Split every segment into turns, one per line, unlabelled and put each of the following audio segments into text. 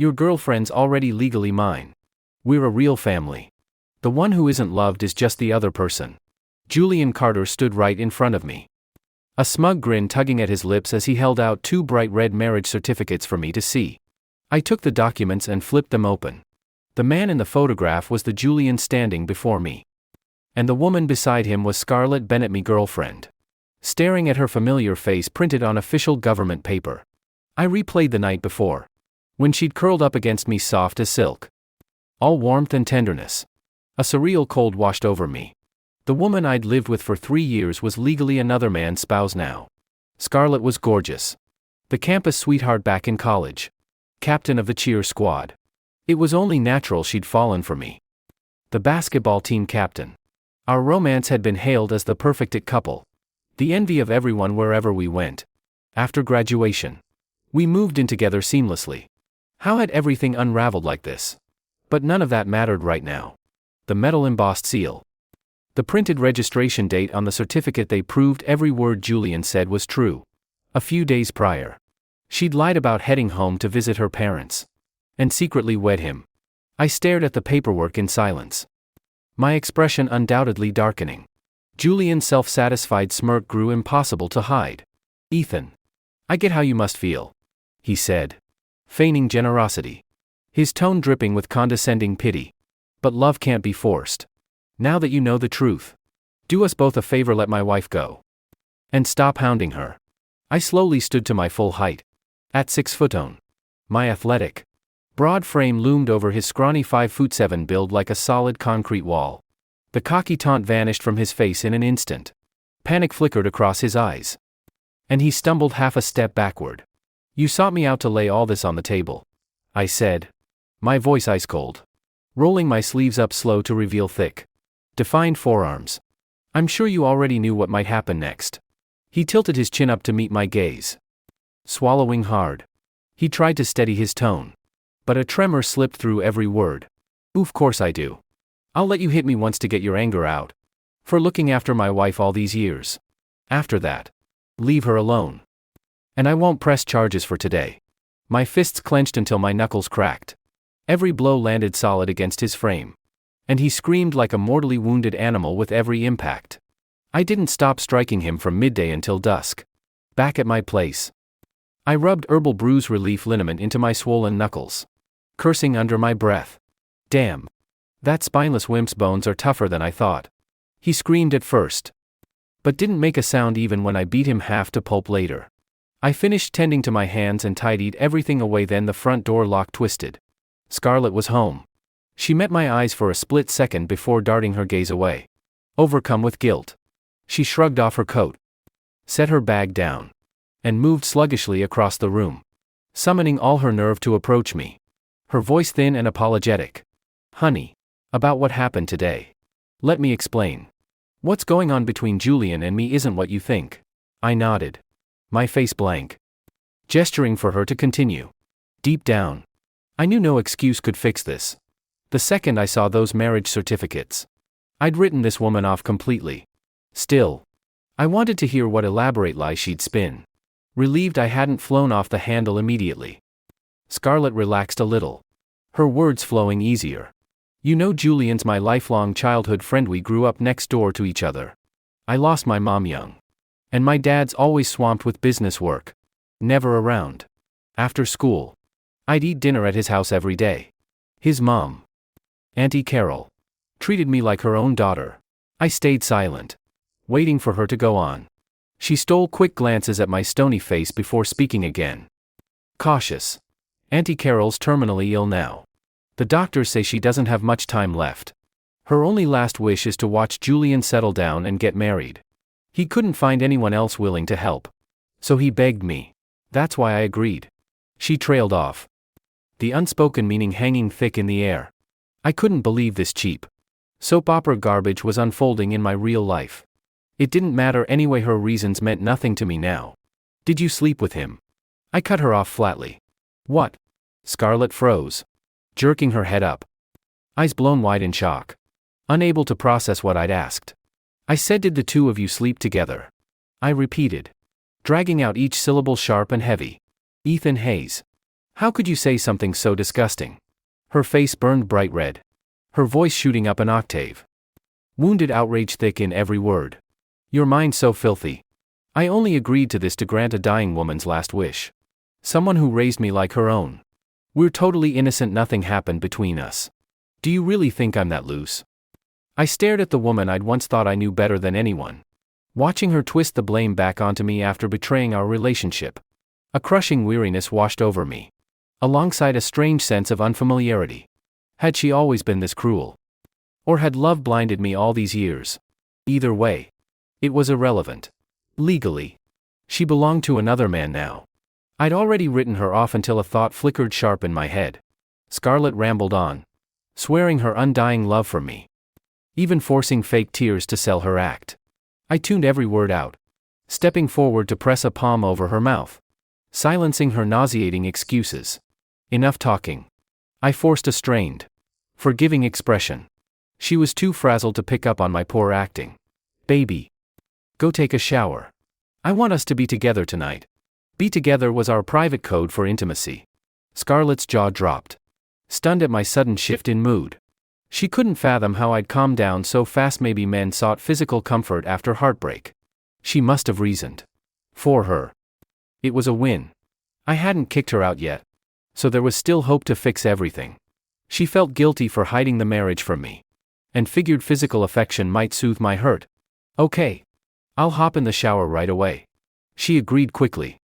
Your girlfriend's already legally mine. We're a real family. The one who isn't loved is just the other person. Julian Carter stood right in front of me, a smug grin tugging at his lips as he held out 2 bright red marriage certificates for me to see. I took the documents and flipped them open. The man in the photograph was the Julian standing before me, and the woman beside him was Scarlett Bennett, me girlfriend, staring at her familiar face printed on official government paper. I replayed the night before, when she'd curled up against me soft as silk, all warmth and tenderness. A surreal cold washed over me. The woman I'd lived with for 3 years was legally another man's spouse now. Scarlett was gorgeous. The campus sweetheart back in college. Captain of the cheer squad. It was only natural she'd fallen for me. The basketball team captain. Our romance had been hailed as the perfect couple, the envy of everyone wherever we went. After graduation, we moved in together seamlessly. How had everything unraveled like this? But none of that mattered right now. The metal embossed seal, the printed registration date on the certificate, they proved every word Julian said was true. A few days prior, she'd lied about heading home to visit her parents and secretly wed him. I stared at the paperwork in silence, my expression undoubtedly darkening. Julian's self-satisfied smirk grew impossible to hide. "Ethan, I get how you must feel," he said, feigning generosity, his tone dripping with condescending pity. "But love can't be forced. Now that you know the truth, do us both a favor, let my wife go. And stop hounding her." I slowly stood to my full height. At 6'. My athletic, broad frame loomed over his scrawny 5'7" build like a solid concrete wall. The cocky taunt vanished from his face in an instant. Panic flickered across his eyes, and he stumbled half a step backward. "You sought me out to lay all this on the table," I said, my voice ice cold, rolling my sleeves up slow to reveal thick, defined forearms. "I'm sure you already knew what might happen next." He tilted his chin up to meet my gaze, swallowing hard. He tried to steady his tone, but a tremor slipped through every word. "Of course I do. I'll let you hit me once to get your anger out, for looking after my wife all these years. After that, leave her alone. And I won't press charges for today." My fists clenched until my knuckles cracked. Every blow landed solid against his frame, and he screamed like a mortally wounded animal with every impact. I didn't stop striking him from midday until dusk. Back at my place, I rubbed herbal bruise relief liniment into my swollen knuckles, cursing under my breath. "Damn. That spineless wimp's bones are tougher than I thought." He screamed at first, but didn't make a sound even when I beat him half to pulp later. I finished tending to my hands and tidied everything away, then the front door lock twisted. Scarlett was home. She met my eyes for a split second before darting her gaze away. Overcome with guilt, she shrugged off her coat, set her bag down, and moved sluggishly across the room, summoning all her nerve to approach me, her voice thin and apologetic. "Honey, about what happened today. Let me explain. What's going on between Julian and me isn't what you think." I nodded, my face blank, gesturing for her to continue. Deep down, I knew no excuse could fix this. The second I saw those marriage certificates, I'd written this woman off completely. Still, I wanted to hear what elaborate lie she'd spin. Relieved I hadn't flown off the handle immediately, Scarlett relaxed a little, her words flowing easier. "You know, Julian's my lifelong childhood friend. We grew up next door to each other. I lost my mom young, and my dad's always swamped with business work, never around. After school, I'd eat dinner at his house every day. His mom, Auntie Carol, treated me like her own daughter." I stayed silent, waiting for her to go on. She stole quick glances at my stony face before speaking again. Cautious. "Auntie Carol's terminally ill now. The doctors say she doesn't have much time left. Her only last wish is to watch Julian settle down and get married. He couldn't find anyone else willing to help, so he begged me. That's why I agreed." She trailed off, the unspoken meaning hanging thick in the air. I couldn't believe this cheap soap opera garbage was unfolding in my real life. It didn't matter anyway, her reasons meant nothing to me now. "Did you sleep with him?" I cut her off flatly. "What?" Scarlett froze, jerking her head up, eyes blown wide in shock, unable to process what I'd asked. "I said, did the two of you sleep together?" I repeated, dragging out each syllable sharp and heavy. "Ethan Hayes. How could you say something so disgusting? Her face burned bright red. Her voice shooting up an octave. Wounded outrage thick in every word. Your mind so filthy. I only agreed to this to grant a dying woman's last wish. Someone who raised me like her own. We're totally innocent, nothing happened between us. Do you really think I'm that loose? I stared at the woman I'd once thought I knew better than anyone. Watching her twist the blame back onto me after betraying our relationship. A crushing weariness washed over me. Alongside a strange sense of unfamiliarity. Had she always been this cruel? Or had love blinded me all these years? Either way. It was irrelevant. Legally. She belonged to another man now. I'd already written her off until a thought flickered sharp in my head. Scarlett rambled on. Swearing her undying love for me. Even forcing fake tears to sell her act. I tuned every word out. Stepping forward to press a palm over her mouth. Silencing her nauseating excuses. Enough talking. I forced a strained, forgiving expression. She was too frazzled to pick up on my poor acting. Baby. Go take a shower. I want us to be together tonight. Be together was our private code for intimacy. Scarlett's jaw dropped. Stunned at my sudden shift in mood. She couldn't fathom how I'd calmed down so fast. Maybe men sought physical comfort after heartbreak. She must have reasoned. For her. It was a win. I hadn't kicked her out yet. So there was still hope to fix everything. She felt guilty for hiding the marriage from me. And figured physical affection might soothe my hurt. Okay. I'll hop in the shower right away. She agreed quickly.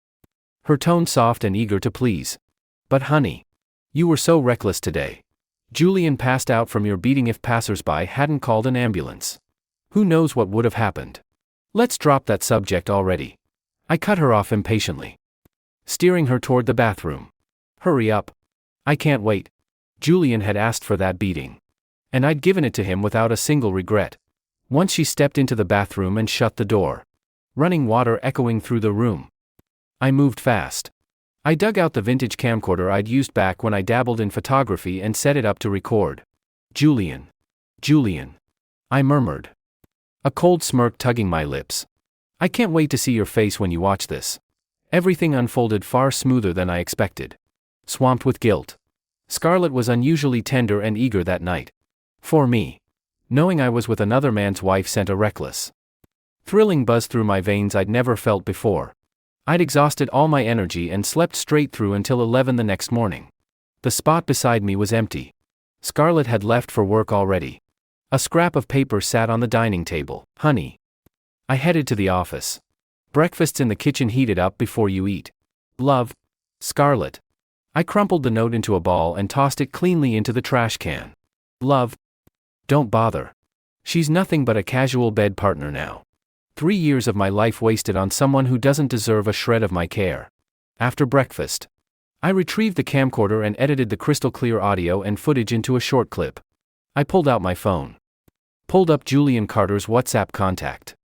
Her tone soft and eager to please. But honey. You were so reckless today. Julian passed out from your beating. If passersby hadn't called an ambulance. Who knows what would have happened. Let's drop that subject already. I cut her off impatiently. Steering her toward the bathroom. Hurry up. I can't wait. Julian had asked for that beating. And I'd given it to him without a single regret. Once she stepped into the bathroom and shut the door. Running water echoing through the room. I moved fast. I dug out the vintage camcorder I'd used back when I dabbled in photography and set it up to record. Julian. Julian. I murmured. A cold smirk tugging my lips. I can't wait to see your face when you watch this. Everything unfolded far smoother than I expected. Swamped with guilt. Scarlett was unusually tender and eager that night. For me. Knowing I was with another man's wife sent a reckless, thrilling buzz through my veins I'd never felt before. I'd exhausted all my energy and slept straight through until 11 the next morning. The spot beside me was empty. Scarlett had left for work already. A scrap of paper sat on the dining table. Honey. I headed to the office. Breakfast's in the kitchen, heated up before you eat. Love. Scarlett. I crumpled the note into a ball and tossed it cleanly into the trash can. Love. Don't bother. She's nothing but a casual bed partner now. 3 years of my life wasted on someone who doesn't deserve a shred of my care. After breakfast, I retrieved the camcorder and edited the crystal clear audio and footage into a short clip. I pulled out my phone. Pulled up Julian Carter's WhatsApp contact.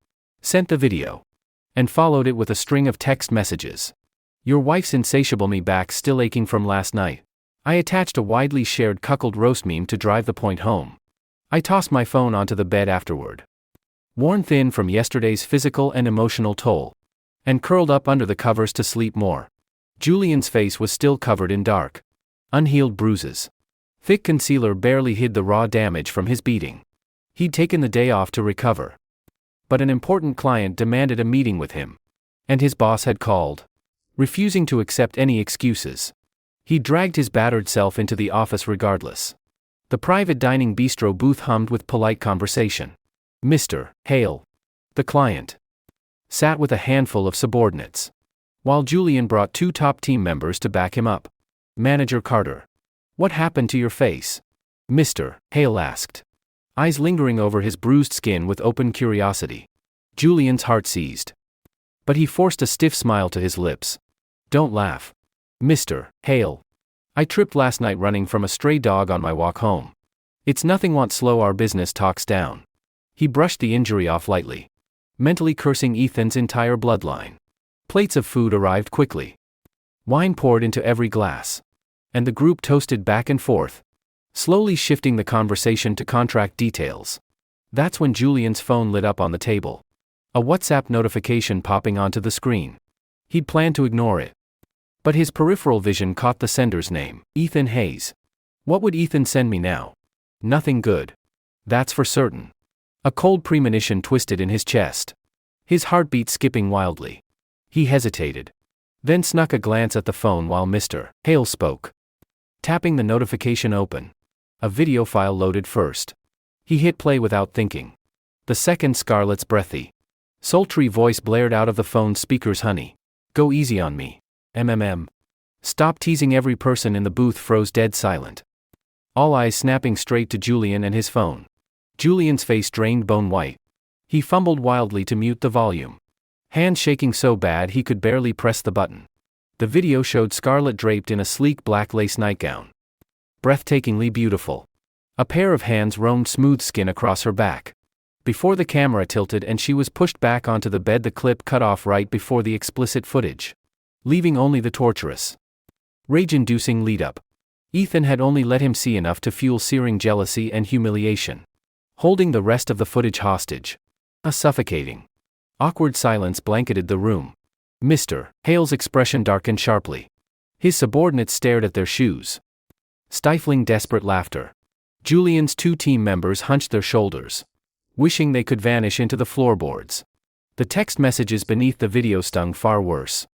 Sent the video. And followed it with a string of text messages. Your wife's insatiable, me back still aching from last night. I attached a widely shared cuckold roast meme to drive the point home. I tossed my phone onto the bed afterward. Worn thin from yesterday's physical and emotional toll. And curled up under the covers to sleep more. Julian's face was still covered in dark, unhealed bruises. Thick concealer barely hid the raw damage from his beating. He'd taken the day off to recover. But an important client demanded a meeting with him. And his boss had called. Refusing to accept any excuses. He dragged his battered self into the office regardless. The private dining bistro booth hummed with polite conversation. Mr. Hale, the client, sat with a handful of subordinates, while Julian brought 2 top team members to back him up. Manager Carter. What happened to your face? Mr. Hale asked, eyes lingering over his bruised skin with open curiosity. Julian's heart seized. But he forced a stiff smile to his lips. Don't laugh. Mr. Hale. I tripped last night running from a stray dog on my walk home. It's nothing, want slow our business talks down. He brushed the injury off lightly, mentally cursing Ethan's entire bloodline. Plates of food arrived quickly. Wine poured into every glass. And the group toasted back and forth, slowly shifting the conversation to contract details. That's when Julian's phone lit up on the table. A WhatsApp notification popping onto the screen. He'd planned to ignore it. But his peripheral vision caught the sender's name, Ethan Hayes. What would Ethan send me now? Nothing good. That's for certain. A cold premonition twisted in his chest. His heartbeat skipping wildly. He hesitated. Then snuck a glance at the phone while Mr. Hale spoke. Tapping the notification open. A video file loaded first. He hit play without thinking. The second Scarlett's breathy, sultry voice blared out of the phone's speakers. Honey. Go easy on me. MMM. Stop teasing. Every person in the booth froze dead silent. All eyes snapping straight to Julian and his phone. Julian's face drained bone white. He fumbled wildly to mute the volume. Hands shaking so bad he could barely press the button. The video showed Scarlett draped in a sleek black lace nightgown. Breathtakingly beautiful. A pair of hands roamed smooth skin across her back. Before the camera tilted and she was pushed back onto the bed, the clip cut off right before the explicit footage, leaving only the torturous, rage-inducing lead-up. Ethan had only let him see enough to fuel searing jealousy and humiliation, holding the rest of the footage hostage. A suffocating, awkward silence blanketed the room. Mr. Hale's expression darkened sharply. His subordinates stared at their shoes. Stifling desperate laughter. Julian's two team members hunched their shoulders, wishing they could vanish into the floorboards. The text messages beneath the video stung far worse.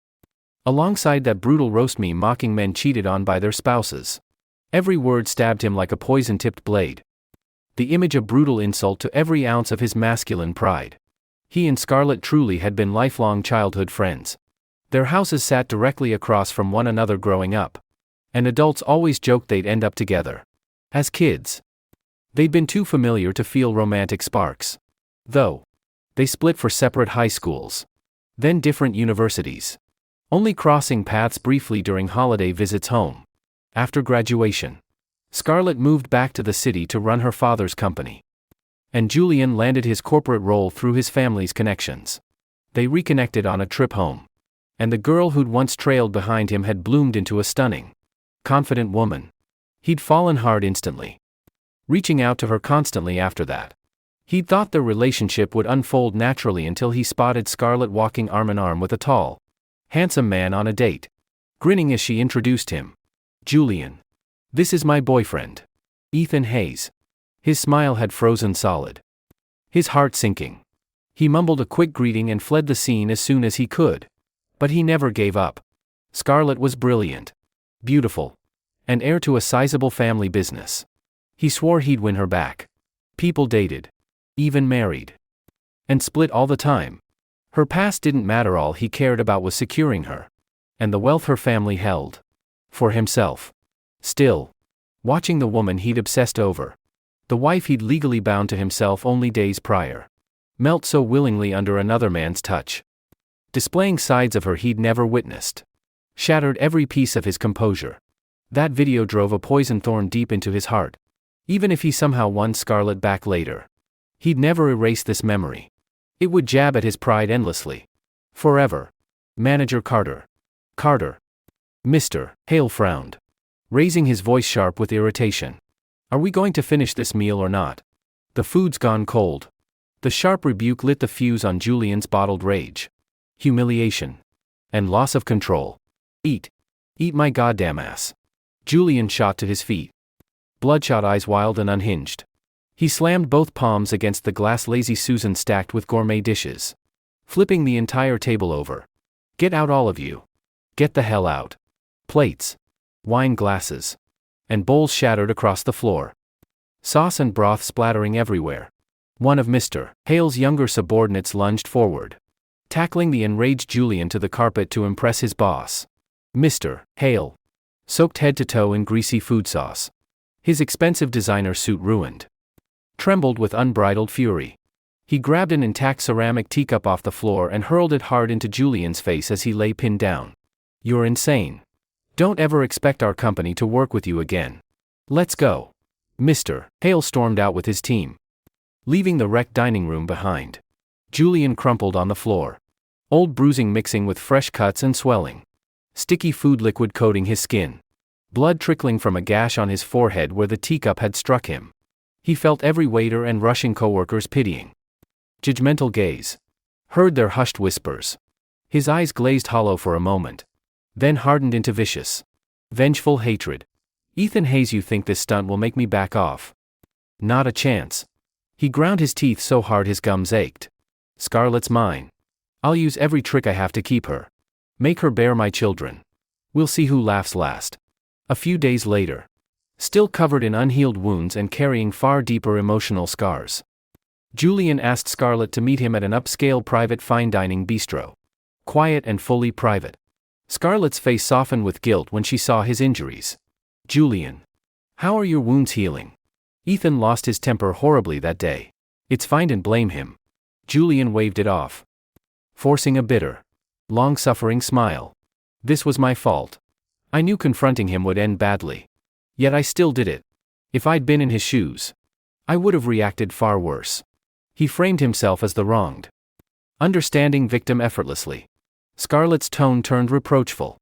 Alongside that brutal roast me mocking men cheated on by their spouses. Every word stabbed him like a poison-tipped blade. The image a brutal insult to every ounce of his masculine pride. He and Scarlett truly had been lifelong childhood friends. Their houses sat directly across from one another growing up. And adults always joked they'd end up together. As kids, they'd been too familiar to feel romantic sparks. Though, they split for separate high schools. Then different universities. Only crossing paths briefly during holiday visits home. After graduation, Scarlett moved back to the city to run her father's company. And Julian landed his corporate role through his family's connections. They reconnected on a trip home. And the girl who'd once trailed behind him had bloomed into a stunning, confident woman. He'd fallen hard instantly, reaching out to her constantly after that. He'd thought their relationship would unfold naturally until he spotted Scarlett walking arm in arm with a tall, handsome man on a date, grinning as she introduced him. Julian. This is my boyfriend, Ethan Hayes. His smile had frozen solid. His heart sinking. He mumbled a quick greeting and fled the scene as soon as he could. But he never gave up. Scarlett was brilliant, beautiful, and heir to a sizable family business. He swore he'd win her back. People dated, even married, and split all the time. Her past didn't matter, all he cared about was securing her, and the wealth her family held, for himself. Still, watching the woman he'd obsessed over, the wife he'd legally bound to himself only days prior, melt so willingly under another man's touch, displaying sides of her he'd never witnessed, shattered every piece of his composure. That video drove a poison thorn deep into his heart. Even if he somehow won Scarlett back later, he'd never erase this memory. It would jab at his pride endlessly. Forever. Manager Carter. Carter. Mr. Hale frowned, raising his voice sharp with irritation. Are we going to finish this meal or not? The food's gone cold. The sharp rebuke lit the fuse on Julian's bottled rage. Humiliation. And loss of control. Eat. Eat my goddamn ass. Julian shot to his feet. Bloodshot eyes wild and unhinged. He slammed both palms against the glass Lazy Susan stacked with gourmet dishes, flipping the entire table over. Get out, all of you. Get the hell out. Plates, wine glasses, and bowls shattered across the floor. Sauce and broth splattering everywhere. One of Mr. Hale's younger subordinates lunged forward, tackling the enraged Julian to the carpet to impress his boss. Mr. Hale, soaked head to toe in greasy food sauce, his expensive designer suit ruined, trembled with unbridled fury. He grabbed an intact ceramic teacup off the floor and hurled it hard into Julian's face as he lay pinned down. You're insane. Don't ever expect our company to work with you again. Let's go. Mr. Hale stormed out with his team, leaving the wrecked dining room behind. Julian crumpled on the floor, old bruising mixing with fresh cuts and swelling. Sticky food liquid coating his skin. Blood trickling from a gash on his forehead where the teacup had struck him. He felt every waiter and rushing coworkers pitying, judgmental gaze. Heard their hushed whispers. His eyes glazed hollow for a moment. then hardened into vicious, vengeful hatred. Ethan Hayes, you think this stunt will make me back off? Not a chance. He ground his teeth so hard his gums ached. Scarlett's mine. I'll use every trick I have to keep her. Make her bear my children. We'll see who laughs last. A few days later. Still covered in unhealed wounds and carrying far deeper emotional scars. Julian asked Scarlett to meet him at an upscale private fine dining bistro. Quiet and fully private. Scarlett's face softened with guilt when she saw his injuries. Julian. How are your wounds healing? Ethan lost his temper horribly that day. It's fine, and blame him. Julian waved it off. Forcing a bitter, long-suffering smile. This was my fault. I knew confronting him would end badly. Yet I still did it. If I'd been in his shoes, I would have reacted far worse. He framed himself as the wronged, understanding victim effortlessly. Scarlett's tone turned reproachful.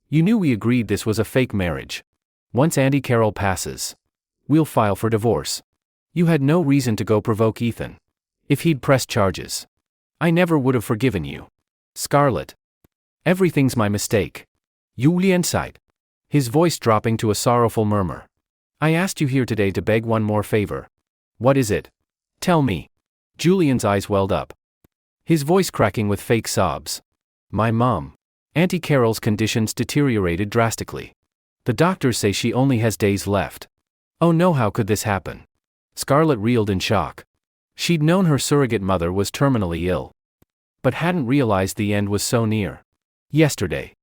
You knew we agreed this was a fake marriage. Once Auntie Carol passes, we'll file for divorce. You had no reason to go provoke Ethan. If he'd pressed charges, I never would have forgiven you. Scarlett. Everything's my mistake. Julian sighed, his voice dropping to a sorrowful murmur. I asked you here today to beg one more favor. What is it? Tell me. Julian's eyes welled up, his voice cracking with fake sobs. My mom. Auntie Carol's conditions deteriorated drastically. The doctors say she only has days left. Oh no, how could this happen? Scarlett reeled in shock. She'd known her surrogate mother was terminally ill, but hadn't realized the end was so near. Yesterday,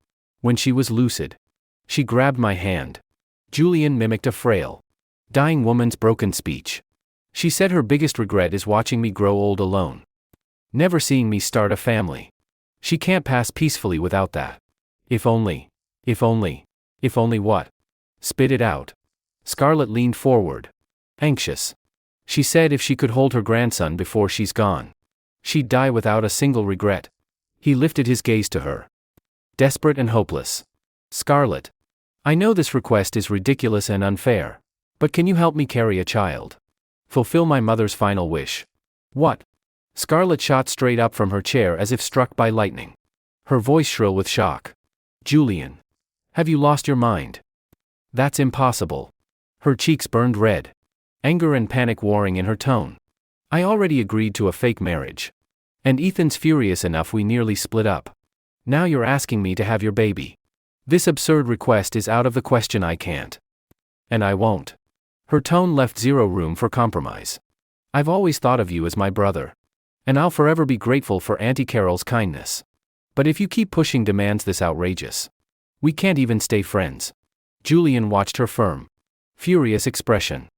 when she was lucid, she grabbed my hand. Julian mimicked a frail, dying woman's broken speech. She said her biggest regret is watching me grow old alone. Never seeing me start a family. She can't pass peacefully without that. If only what? Spit it out. Scarlett leaned forward, anxious. She said if she could hold her grandson before she's gone, she'd die without a single regret. He lifted his gaze to her, desperate and hopeless. Scarlett. I know this request is ridiculous and unfair, but can you help me carry a child? Fulfill my mother's final wish. What? Scarlett shot straight up from her chair as if struck by lightning, her voice shrill with shock. Julian. Have you lost your mind? That's impossible. Her cheeks burned red, anger and panic warring in her tone. I already agreed to a fake marriage. And Ethan's furious enough we nearly split up. Now you're asking me to have your baby. This absurd request is out of the question. I can't. And I won't. Her tone left zero room for compromise. I've always thought of you as my brother. And I'll forever be grateful for Auntie Carol's kindness. But if you keep pushing demands this outrageous, we can't even stay friends. Julian watched her firm, furious expression,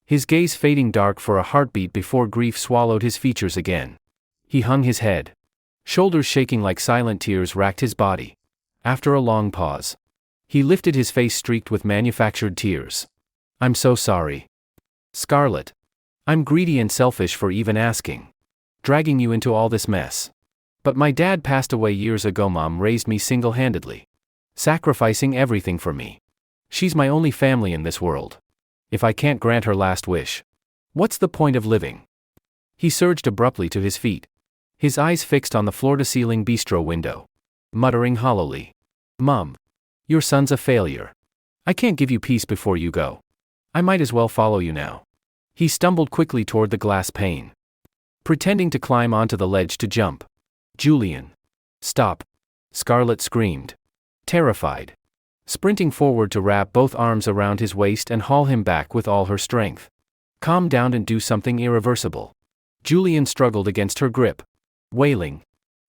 his gaze fading dark for a heartbeat before grief swallowed his features again. He hung his head. Shoulders shaking like silent tears racked his body. After a long pause, he lifted his face streaked with manufactured tears. I'm so sorry. Scarlett. I'm greedy and selfish for even asking. Dragging you into all this mess. But my dad passed away years ago. Mom raised me single-handedly, sacrificing everything for me. She's my only family in this world. If I can't grant her last wish, what's the point of living? He surged abruptly to his feet, his eyes fixed on the floor-to-ceiling bistro window, muttering hollowly. Mom, your son's a failure. I can't give you peace before you go. I might as well follow you now. He stumbled quickly toward the glass pane, pretending to climb onto the ledge to jump. Julian. Stop. Scarlett screamed, terrified, sprinting forward to wrap both arms around his waist and haul him back with all her strength. Calm down and do something irreversible. Julian struggled against her grip, wailing.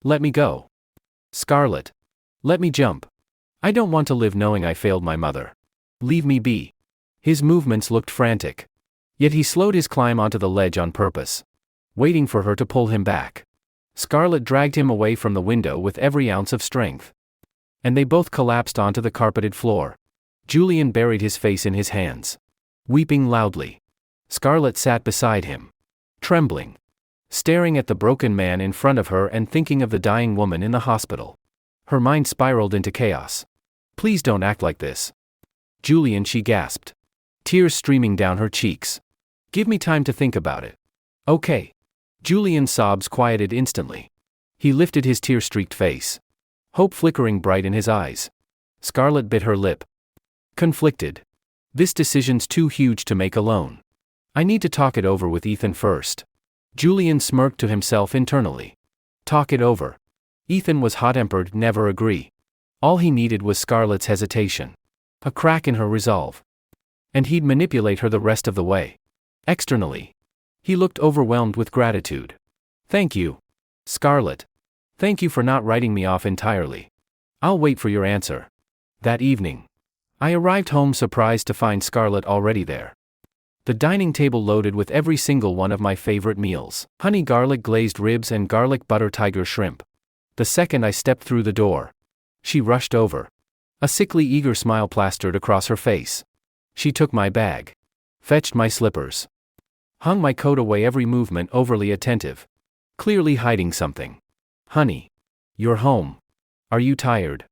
Let me go. Scarlett. Let me jump. I don't want to live knowing I failed my mother. Leave me be. His movements looked frantic. Yet he slowed his climb onto the ledge on purpose, waiting for her to pull him back. Scarlett dragged him away from the window with every ounce of strength, and they both collapsed onto the carpeted floor. Julian buried his face in his hands, weeping loudly. Scarlett sat beside him, trembling, staring at the broken man in front of her and thinking of the dying woman in the hospital. Her mind spiraled into chaos. Please don't act like this. Julian, she gasped, tears streaming down her cheeks. Give me time to think about it. Okay. Julian's sobs quieted instantly. He lifted his tear-streaked face, hope flickering bright in his eyes. Scarlett bit her lip. Conflicted. This decision's too huge to make alone. I need to talk it over with Ethan first. Julian smirked to himself internally. Talk it over. Ethan was hot-tempered, never agree. All he needed was Scarlett's hesitation. A crack in her resolve. And he'd manipulate her the rest of the way. Externally. He looked overwhelmed with gratitude. Thank you, Scarlett. Thank you for not writing me off entirely. I'll wait for your answer. That evening, I arrived home surprised to find Scarlett already there. The dining table loaded with every single one of my favorite meals: honey garlic glazed ribs and garlic butter tiger shrimp. The second I stepped through the door, she rushed over. A sickly eager smile plastered across her face. She took my bag, fetched my slippers, hung my coat away, every movement overly attentive, clearly hiding something. Honey, you're home. Are you tired?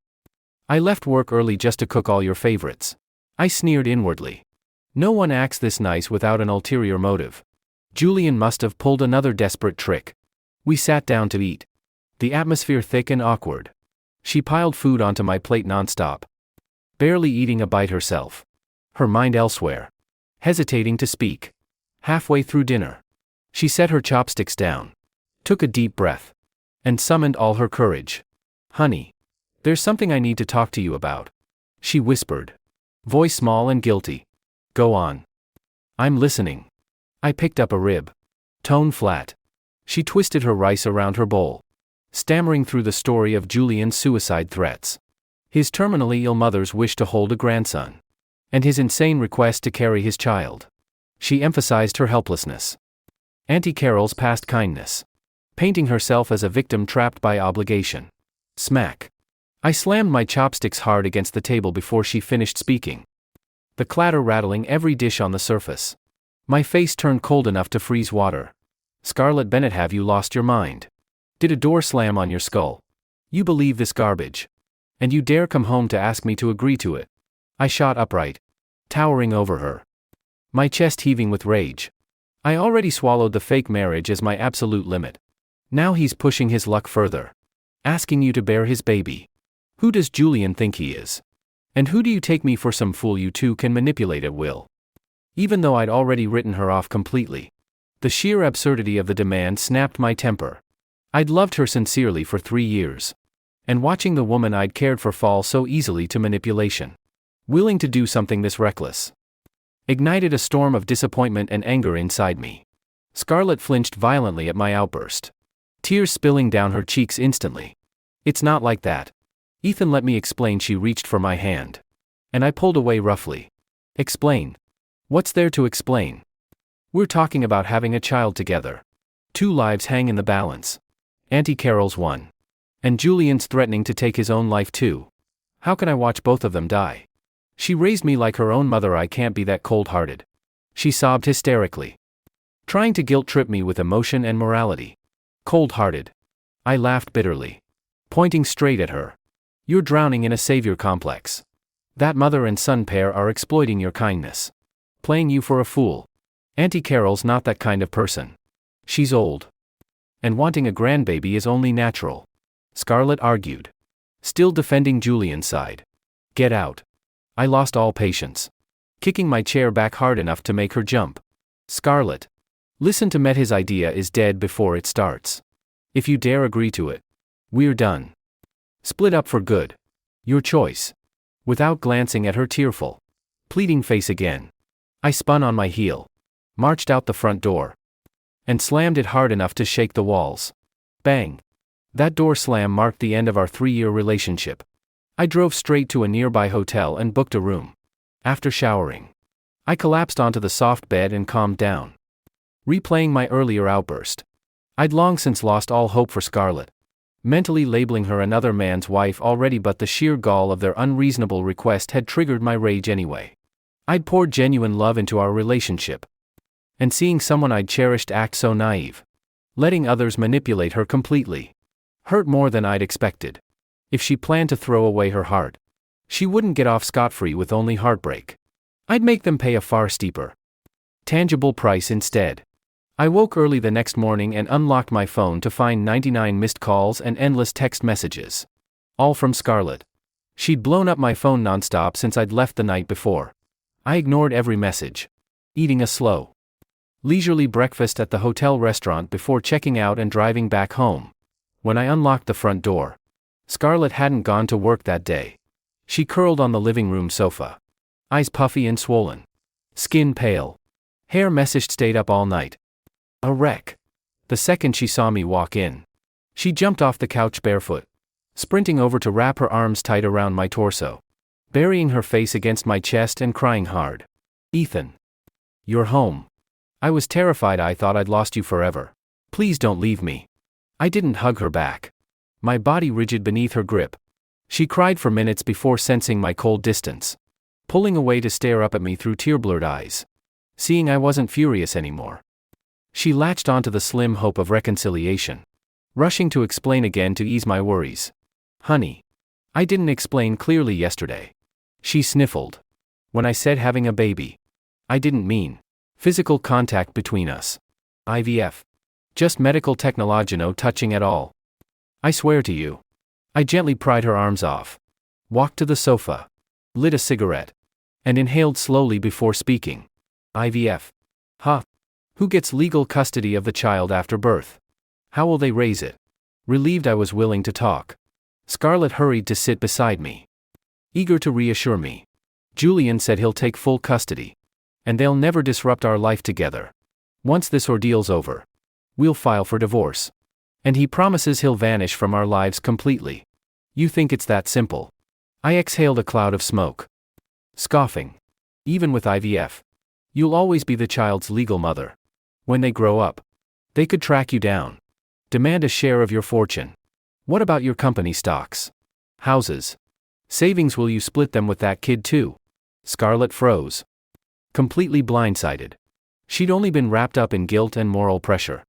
I left work early just to cook all your favorites. I sneered inwardly. No one acts this nice without an ulterior motive. Julian must have pulled another desperate trick. We sat down to eat. The atmosphere thick and awkward. She piled food onto my plate nonstop, barely eating a bite herself. Her mind elsewhere. Hesitating to speak. Halfway through dinner, she set her chopsticks down, took a deep breath, and summoned all her courage. Honey, there's something I need to talk to you about, she whispered, voice small and guilty. Go on. I'm listening. I picked up a rib. Tone flat. She twisted her rice around her bowl, stammering through the story of Julian's suicide threats, his terminally ill mother's wish to hold a grandson, and his insane request to carry his child. She emphasized her helplessness. Auntie Carol's past kindness. Painting herself as a victim trapped by obligation. Smack. I slammed my chopsticks hard against the table before she finished speaking, the clatter rattling every dish on the surface. My face turned cold enough to freeze water. Scarlett Bennett, have you lost your mind? Did a door slam on your skull? You believe this garbage? And you dare come home to ask me to agree to it? I shot upright, towering over her, my chest heaving with rage. I already swallowed the fake marriage as my absolute limit. Now he's pushing his luck further, asking you to bear his baby. Who does Julian think he is? And who do you take me for, some fool you two can manipulate at will? Even though I'd already written her off completely, the sheer absurdity of the demand snapped my temper. I'd loved her sincerely for 3 years. And watching the woman I'd cared for fall so easily to manipulation, willing to do something this reckless, ignited a storm of disappointment and anger inside me. Scarlett flinched violently at my outburst, tears spilling down her cheeks instantly. It's not like that. Ethan, let me explain. She reached for my hand, and I pulled away roughly. Explain? What's there to explain? We're talking about having a child together. 2 lives hang in the balance. Auntie Carol's one, and Julian's threatening to take his own life too. How can I watch both of them die? She raised me like her own mother. I can't be that cold-hearted. She sobbed hysterically, trying to guilt-trip me with emotion and morality. Cold-hearted. I laughed bitterly, pointing straight at her. You're drowning in a savior complex. That mother and son pair are exploiting your kindness, playing you for a fool. Auntie Carol's not that kind of person. She's old, and wanting a grandbaby is only natural, Scarlett argued, still defending Julian's side. Get out. I lost all patience, kicking my chair back hard enough to make her jump. Scarlett, listen to Met. His idea is dead before it starts. If you dare agree to it, we're done. Split up for good. Your choice. Without glancing at her tearful, pleading face again, I spun on my heel, marched out the front door, and slammed it hard enough to shake the walls. Bang. That door slam marked the end of our 3-year relationship. I drove straight to a nearby hotel and booked a room. After showering, I collapsed onto the soft bed and calmed down, replaying my earlier outburst. I'd long since lost all hope for Scarlett, mentally labeling her another man's wife already, but the sheer gall of their unreasonable request had triggered my rage anyway. I'd poured genuine love into our relationship, and seeing someone I'd cherished act so naive, letting others manipulate her completely, hurt more than I'd expected. If she planned to throw away her heart, she wouldn't get off scot-free with only heartbreak. I'd make them pay a far steeper, tangible price instead. I woke early the next morning and unlocked my phone to find 99 missed calls and endless text messages, all from Scarlett. She'd blown up my phone nonstop since I'd left the night before. I ignored every message, eating a slow, leisurely breakfast at the hotel restaurant before checking out and driving back home. When I unlocked the front door, Scarlett hadn't gone to work that day. She curled on the living room sofa, eyes puffy and swollen, skin pale, hair messaged stayed up all night. A wreck. The second she saw me walk in, she jumped off the couch barefoot, sprinting over to wrap her arms tight around my torso, burying her face against my chest and crying hard. "Ethan, you're home. I was terrified. I thought I'd lost you forever. Please don't leave me." I didn't hug her back, my body rigid beneath her grip. She cried for minutes before sensing my cold distance, pulling away to stare up at me through tear-blurred eyes. Seeing I wasn't furious anymore, she latched onto the slim hope of reconciliation, rushing to explain again to ease my worries. "Honey, I didn't explain clearly yesterday." She sniffled. "When I said having a baby, I didn't mean physical contact between us. IVF. Just medical technology, no touching at all. I swear to you." I gently pried her arms off, walked to the sofa, lit a cigarette, and inhaled slowly before speaking. "IVF? Huh? Who gets legal custody of the child after birth? How will they raise it?" Relieved I was willing to talk, Scarlett hurried to sit beside me, eager to reassure me. "Julian said he'll take full custody, and they'll never disrupt our life together. Once this ordeal's over, we'll file for divorce. And he promises he'll vanish from our lives completely." "You think it's that simple?" I exhaled a cloud of smoke, scoffing. "Even with IVF, you'll always be the child's legal mother. When they grow up, they could track you down, demand a share of your fortune. What about your company stocks? Houses? Savings? Will you split them with that kid too?" Scarlett froze, completely blindsided. She'd only been wrapped up in guilt and moral pressure,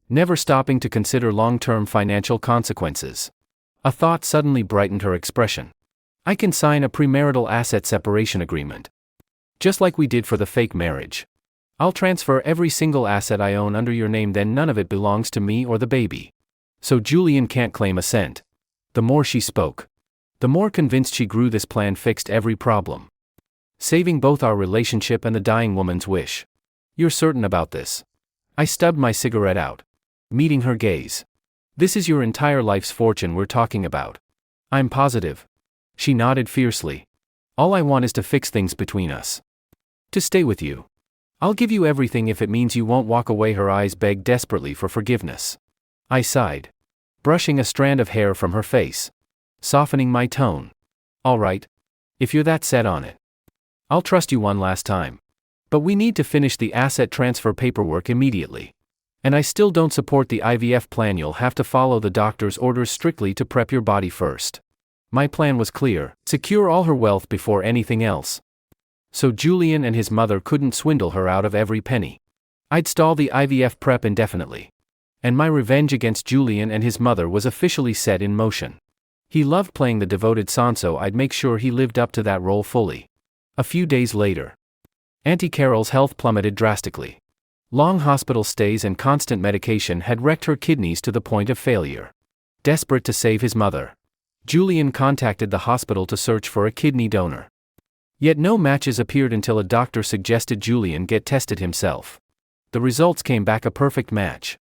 never stopping to consider long-term financial consequences. A thought suddenly brightened her expression. "I can sign a premarital asset separation agreement, just like we did for the fake marriage. I'll transfer every single asset I own under your name, then none of it belongs to me or the baby. So Julian can't claim a cent." The more she spoke, the more convinced she grew this plan fixed every problem, saving both our relationship and the dying woman's wish. "You're certain about this?" I stubbed my cigarette out, meeting her gaze. "This is your entire life's fortune we're talking about." "I'm positive." She nodded fiercely. "All I want is to fix things between us. To stay with you. I'll give you everything if it means you won't walk away." Her eyes begged desperately for forgiveness. I sighed, brushing a strand of hair from her face, softening my tone. "All right. If you're that set on it, I'll trust you one last time. But we need to finish the asset transfer paperwork immediately. And I still don't support the IVF plan. You'll have to follow the doctor's orders strictly to prep your body first." My plan was clear: secure all her wealth before anything else, so Julian and his mother couldn't swindle her out of every penny. I'd stall the IVF prep indefinitely, and my revenge against Julian and his mother was officially set in motion. He loved playing the devoted son, so I'd make sure he lived up to that role fully. A few days later, Auntie Carol's health plummeted drastically. Long hospital stays and constant medication had wrecked her kidneys to the point of failure. Desperate to save his mother, Julian contacted the hospital to search for a kidney donor. Yet no matches appeared until a doctor suggested Julian get tested himself. The results came back a perfect match.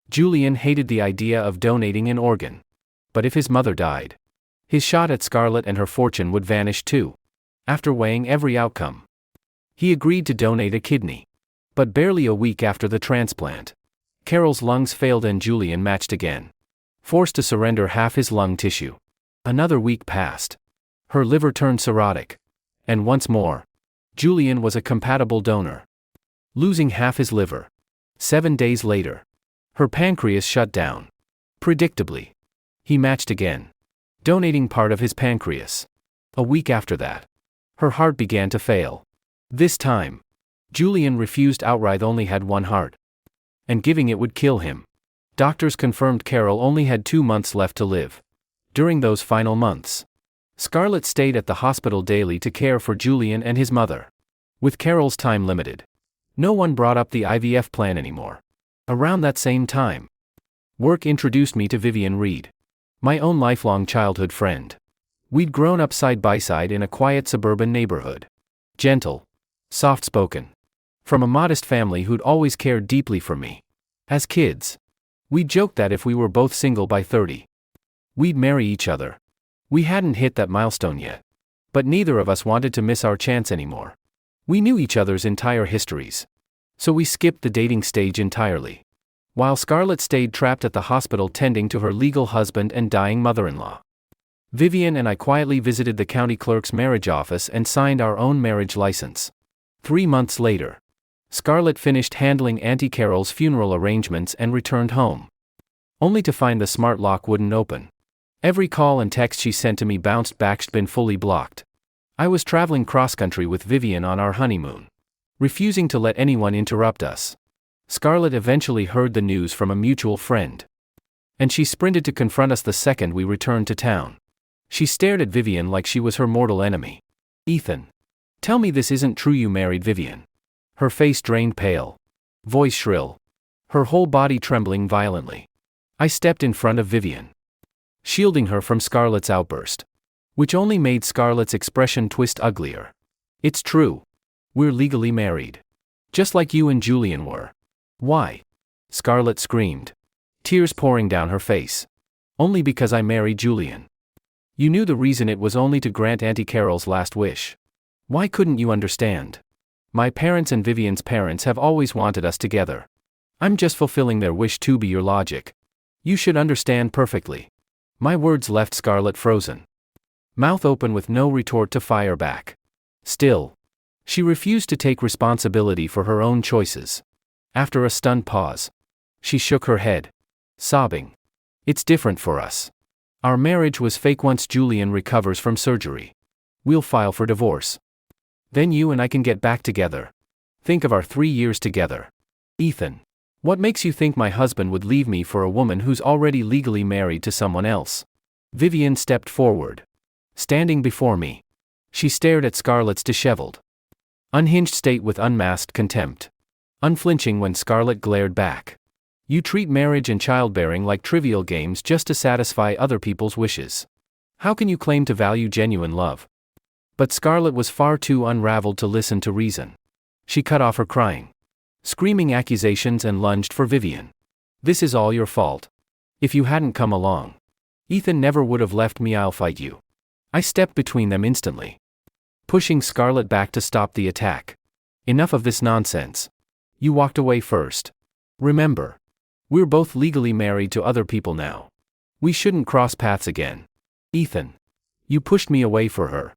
Julian hated the idea of donating an organ, but if his mother died, his shot at Scarlett and her fortune would vanish too. After weighing every outcome, he agreed to donate a kidney. But barely a week after the transplant, Carol's lungs failed and Julian matched again, forced to surrender half his lung tissue. Another week passed. Her liver turned cirrhotic, and once more, Julian was a compatible donor, losing half his liver. 7 days later, her pancreas shut down. Predictably, he matched again, donating part of his pancreas. A week after that, her heart began to fail. This time, Julian refused outright. Only had one heart, and giving it would kill him. Doctors confirmed Carol only had 2 months left to live. During those final months, Scarlett stayed at the hospital daily to care for Julian and his mother. With Carol's time limited, no one brought up the IVF plan anymore. Around that same time, work introduced me to Vivian Reed, my own lifelong childhood friend. We'd grown up side by side in a quiet suburban neighborhood. Gentle, soft-spoken. From a modest family who'd always cared deeply for me. As kids, we joked that if we were both single by 30, we'd marry each other. We hadn't hit that milestone yet. But neither of us wanted to miss our chance anymore. We knew each other's entire histories. So we skipped the dating stage entirely. While Scarlett stayed trapped at the hospital tending to her legal husband and dying mother-in-law. Vivian and I quietly visited the county clerk's marriage office and signed our own marriage license. 3 months later, Scarlett finished handling Auntie Carol's funeral arrangements and returned home. Only to find the smart lock wouldn't open. Every call and text she sent to me bounced back, been fully blocked. I was traveling cross-country with Vivian on our honeymoon, refusing to let anyone interrupt us. Scarlett eventually heard the news from a mutual friend. And she sprinted to confront us the second we returned to town. She stared at Vivian like she was her mortal enemy. "Ethan, tell me this isn't true, you married Vivian." Her face drained pale. Voice shrill. Her whole body trembling violently. I stepped in front of Vivian, shielding her from Scarlett's outburst, which only made Scarlett's expression twist uglier. "It's true. We're legally married. Just like you and Julian were." "Why?" Scarlett screamed, tears pouring down her face. "Only because I married Julian." "You knew the reason. It was only to grant Auntie Carol's last wish. Why couldn't you understand? My parents and Vivian's parents have always wanted us together. I'm just fulfilling their wish to be your logic. You should understand perfectly." My words left Scarlett frozen, mouth open with no retort to fire back. Still, she refused to take responsibility for her own choices. After a stunned pause, she shook her head, sobbing. "It's different for us. Our marriage was fake. Once Julian recovers from surgery, we'll file for divorce. Then you and I can get back together. Think of our 3 years together." "Ethan, what makes you think my husband would leave me for a woman who's already legally married to someone else?" Vivian stepped forward, standing before me. She stared at Scarlett's disheveled, unhinged state with unmasked contempt, unflinching when Scarlett glared back. "You treat marriage and childbearing like trivial games just to satisfy other people's wishes. How can you claim to value genuine love?" But Scarlett was far too unraveled to listen to reason. She cut off her crying, screaming accusations, and lunged for Vivian. "This is all your fault. If you hadn't come along, Ethan never would have left me. I'll fight you." I stepped between them instantly, pushing Scarlett back to stop the attack. "Enough of this nonsense. You walked away first. Remember, we're both legally married to other people now. We shouldn't cross paths again. Ethan, you pushed me away for her.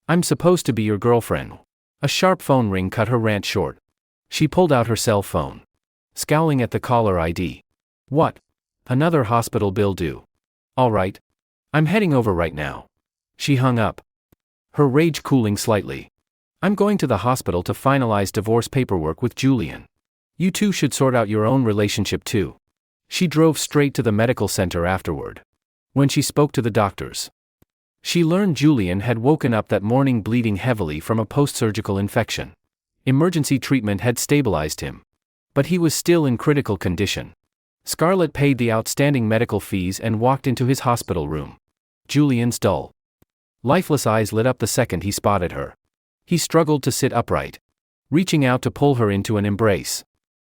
I'm supposed to be your girlfriend." A sharp phone ring cut her rant short. She pulled out her cell phone, scowling at the caller ID. "What? Another hospital bill due? All right. I'm heading over right now." She hung up, her rage cooling slightly. "I'm going to the hospital to finalize divorce paperwork with Julian. You two should sort out your own relationship too." She drove straight to the medical center afterward. When she spoke to the doctors, she learned Julian had woken up that morning bleeding heavily from a post-surgical infection. Emergency treatment had stabilized him, but he was still in critical condition. Scarlett paid the outstanding medical fees and walked into his hospital room. Julian's dull, lifeless eyes lit up the second he spotted her. He struggled to sit upright, reaching out to pull her into an embrace.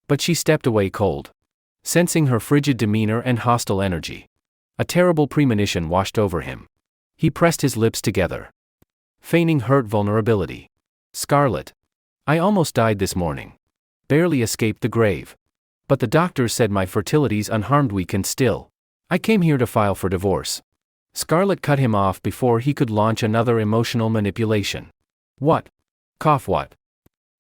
But she stepped away cold, sensing her frigid demeanor and hostile energy. A terrible premonition washed over him. He pressed his lips together, feigning hurt vulnerability. "Scarlett, I almost died this morning. Barely escaped the grave. But the doctors said my fertility's unharmed. We can still. I came here to file for divorce." Scarlett cut him off before he could launch another emotional manipulation. "What? Cough what?"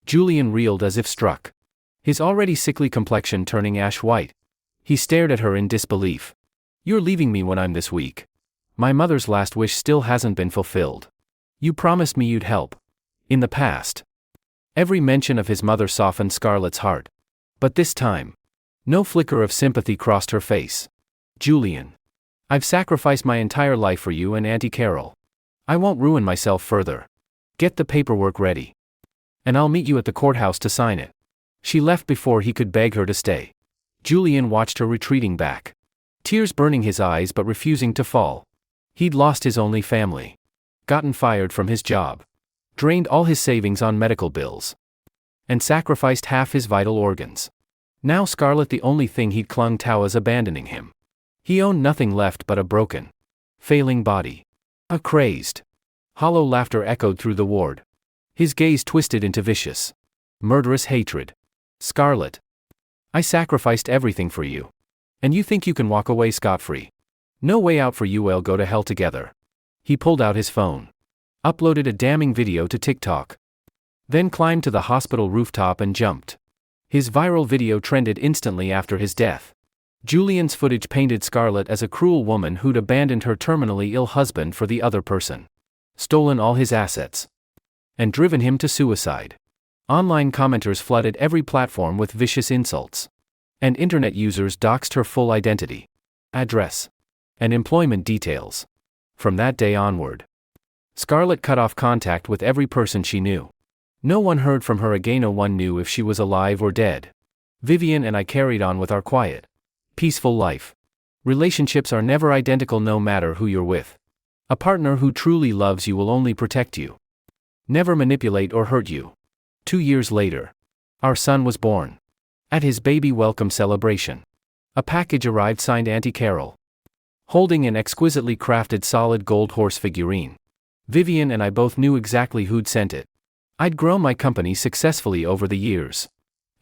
Julian reeled as if struck, his already sickly complexion turning ash white. He stared at her in disbelief. "You're leaving me when I'm this weak. My mother's last wish still hasn't been fulfilled. You promised me you'd help. In the past." Every mention of his mother softened Scarlett's heart. But this time, no flicker of sympathy crossed her face. "Julian, I've sacrificed my entire life for you and Auntie Carol. I won't ruin myself further. Get the paperwork ready. And I'll meet you at the courthouse to sign it." She left before he could beg her to stay. Julian watched her retreating back, tears burning his eyes but refusing to fall. He'd lost his only family. gotten fired from his job, drained all his savings on medical bills, and sacrificed half his vital organs. Now Scarlett, the only thing he'd clung to, was abandoning him. He owned nothing left but a broken, failing body. A crazed, hollow laughter echoed through the ward. His gaze twisted into vicious, murderous hatred. Scarlett, I sacrificed everything for you. And you think you can walk away scot-free? No way out for you. We'll go to hell together. He pulled out his phone, uploaded a damning video to TikTok, then climbed to the hospital rooftop and jumped. His viral video trended instantly after his death. Julian's footage painted Scarlett as a cruel woman who'd abandoned her terminally ill husband for the other person, stolen all his assets, and driven him to suicide. Online commenters flooded every platform with vicious insults, and internet users doxed her full identity, address, and employment details. From that day onward, Scarlett cut off contact with every person she knew. No one heard from her again. No one knew if she was alive or dead. Vivian and I carried on with our quiet, peaceful life. Relationships are never identical, no matter who you're with. A partner who truly loves you will only protect you, never manipulate or hurt you. 2 years later, our son was born. At his baby welcome celebration, a package arrived signed Auntie Carol, holding an exquisitely crafted solid gold horse figurine. Vivian and I both knew exactly who'd sent it. I'd grown my company successfully over the years,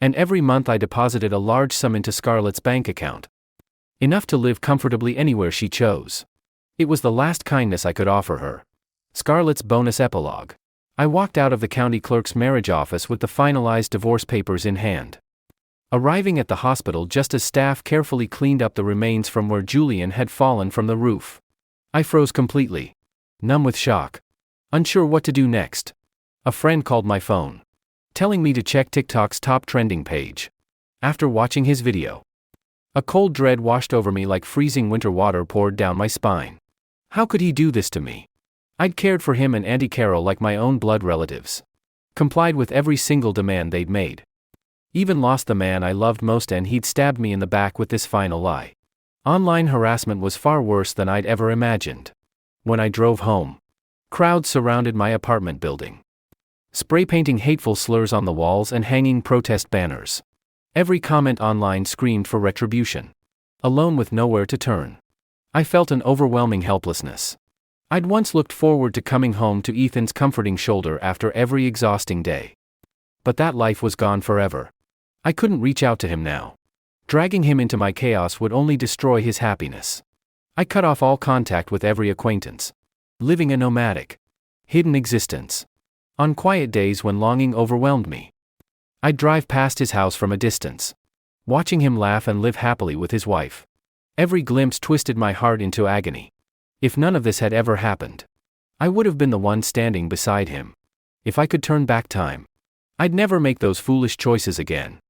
and every month I deposited a large sum into Scarlett's bank account, enough to live comfortably anywhere she chose. It was the last kindness I could offer her. Scarlett's bonus epilogue. I walked out of the county clerk's marriage office with the finalized divorce papers in hand, arriving at the hospital just as staff carefully cleaned up the remains from where Julian had fallen from the roof. I froze completely, numb with shock, unsure what to do next. A friend called my phone, telling me to check TikTok's top trending page. After watching his video, a cold dread washed over me like freezing winter water poured down my spine. How could he do this to me? I'd cared for him and Auntie Carol like my own blood relatives, complied with every single demand they'd made, even lost the man I loved most, and he'd stabbed me in the back with this final lie. Online harassment was far worse than I'd ever imagined. When I drove home, crowds surrounded my apartment building, spray painting hateful slurs on the walls and hanging protest banners. Every comment online screamed for retribution. Alone with nowhere to turn, I felt an overwhelming helplessness. I'd once looked forward to coming home to Ethan's comforting shoulder after every exhausting day. But that life was gone forever. I couldn't reach out to him now. Dragging him into my chaos would only destroy his happiness. I cut off all contact with every acquaintance, living a nomadic, hidden existence. On quiet days when longing overwhelmed me, I'd drive past his house from a distance, watching him laugh and live happily with his wife. Every glimpse twisted my heart into agony. If none of this had ever happened, I would have been the one standing beside him. If I could turn back time, I'd never make those foolish choices again.